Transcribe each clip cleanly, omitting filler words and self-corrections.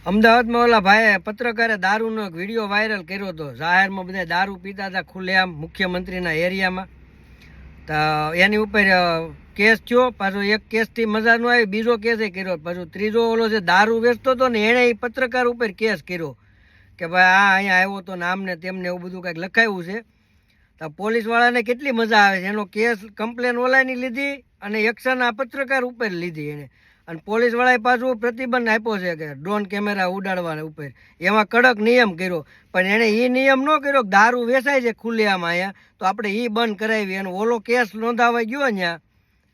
અમદાવાદમાં ઓલા ભાઈએ પત્રકારે દારૂનો એક વિડીયો વાયરલ કર્યો હતો. જાહેરમાં બધા દારૂ પીતા હતા ખુલ્લેઆમ મુખ્યમંત્રીના એરિયામાં. તો એની ઉપર કેસ થયો. પાછો એક કેસથી મજા ન આવી, બીજો કેસે કર્યો. પાછો ત્રીજો ઓલો જે દારૂ વેચતો હતો ને એણે એ પત્રકાર ઉપર કેસ કર્યો કે ભાઈ આ અહીંયા આવ્યો હતો ને આમને તેમને એવું બધું કંઈક લખાયું છે. તો પોલીસવાળાને કેટલી મજા આવે છે. એનો કેસ કમ્પ્લેન ઓલાની લીધી અને એક્શન આ પત્રકાર ઉપર લીધી એને. અને પોલીસવાળાએ પાછું પ્રતિબંધ આપ્યો છે કે ડ્રોન કેમેરા ઉડાડવાના ઉપર. એમાં કડક નિયમ કર્યો. પણ એણે એ નિયમ ન કર્યો કે દારૂ વેચાય છે ખુલ્લેઆમ અહીંયા તો આપણે એ બંધ કરાવી. એનો ઓલો કેસ નોંધાવાઈ ગયો ત્યાં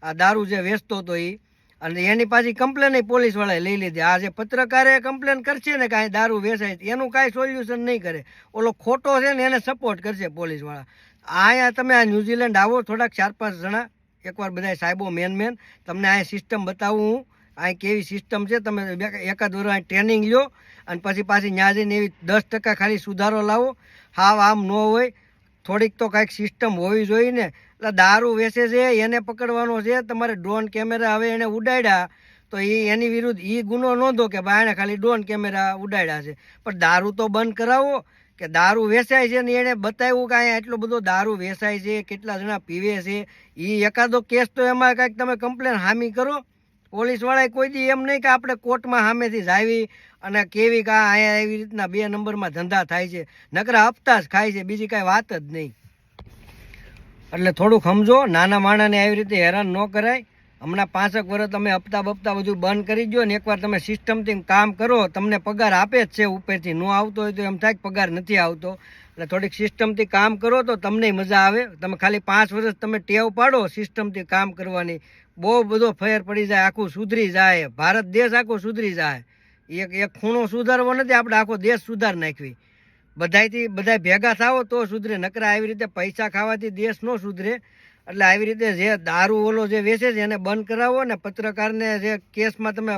આ દારૂ જે વેચતો હતો એ. અને એની પાછી કમ્પ્લેન પોલીસવાળાએ લઈ લીધી. આ જે પત્રકારે કમ્પ્લેન કરશે ને કાંઈ દારૂ વેચાય એનું કાંઈ સોલ્યુશન નહીં કરે. ઓલો ખોટો છે ને એને સપોર્ટ કરશે પોલીસવાળા. અહીંયા તમે આ ન્યૂઝીલેન્ડ આવો થોડાક 4-5 જણા, એકવાર બધા સાહેબો મેન તમને અહીંયા સિસ્ટમ બતાવું હું. અહીં કેવી સિસ્ટમ છે, તમે એકાદ વર્ષ અહીં ટ્રેનિંગ લ્યો અને પછી પાછી ત્યાં જઈને એવી 10% ખાલી સુધારો લાવો. હાવ આમ ન હોય, થોડીક તો કાંઈક સિસ્ટમ હોવી જોઈએ ને. એટલે દારૂ વેચે છે એને પકડવાનો છે. તમારે ડ્રોન કેમેરા હવે એને ઉડાડ્યા તો એની વિરુદ્ધ એ ગુનો નોંધો કે ભાઈ એને ખાલી ડ્રોન કેમેરા ઉડાડ્યા છે. પણ દારૂ તો બંધ કરાવો કે દારૂ વેચાય છે ને એને બતાવ્યું કે અહીંયા એટલો બધો દારૂ વેચાય છે, કેટલા જણા પીવે છે. એ એકાદો કેસ તો એમાં કાંઈક તમે કમ્પ્લેન હામી કરો. પોલીસવાળાએ કોઈ દી એમ નહીં કે આપણે કોર્ટમાં સામેથી જાવી અને કેવી કે અહીંયા એવી રીતના 2 નંબરમાં ધંધા થાય છે. નકરા હપ્તા જ ખાય છે, બીજી કાંઈ વાત જ નહીં. એટલે થોડુંક સમજો, નાના માણસને આવી રીતે હેરાન ન કરાય. હમણાં 5 વર્ષ તમે હપ્તા બપ્તા બધું બંધ કરી દો ને એકવાર તમે સિસ્ટમથી કામ કરો. તમને પગાર આપે જ છે ઉપરથી. ન આવતો હોય તો એમ થાય કે પગાર નથી આવતો. એટલે થોડીક સિસ્ટમથી કામ કરો તો તમને મજા આવે. તમે ખાલી 5 વર્ષ તમે ટેવ પાડો સિસ્ટમથી કામ કરવાની, બહુ બધો ફેર પડી જાય. આખું સુધરી જાય. ભારત દેશ આખો સુધરી જાય. એક ખૂણો સુધારવો નથી, આપણે આખો દેશ સુધાર નાખવી. બધા ભેગા થાવો તો સુધરે. નકરા આવી રીતે પૈસા ખાવાથી દેશ ન સુધરે. એટલે આવી રીતે જે દારૂ ઓલો જે વેચે છે એને બંધ કરાવો ને પત્રકારને જે કેસમાં તમે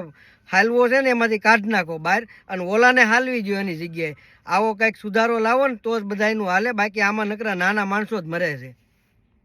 હાલવો છે ને એમાંથી કાઢી નાખો બહાર અને ઓલાને હાલવી જોઈએ એની જગ્યાએ. આવો કંઈક સુધારો લાવો ને તો જ બધાનું હાલે. બાકી આમાં નકરા નાના માણસો જ મરે છે.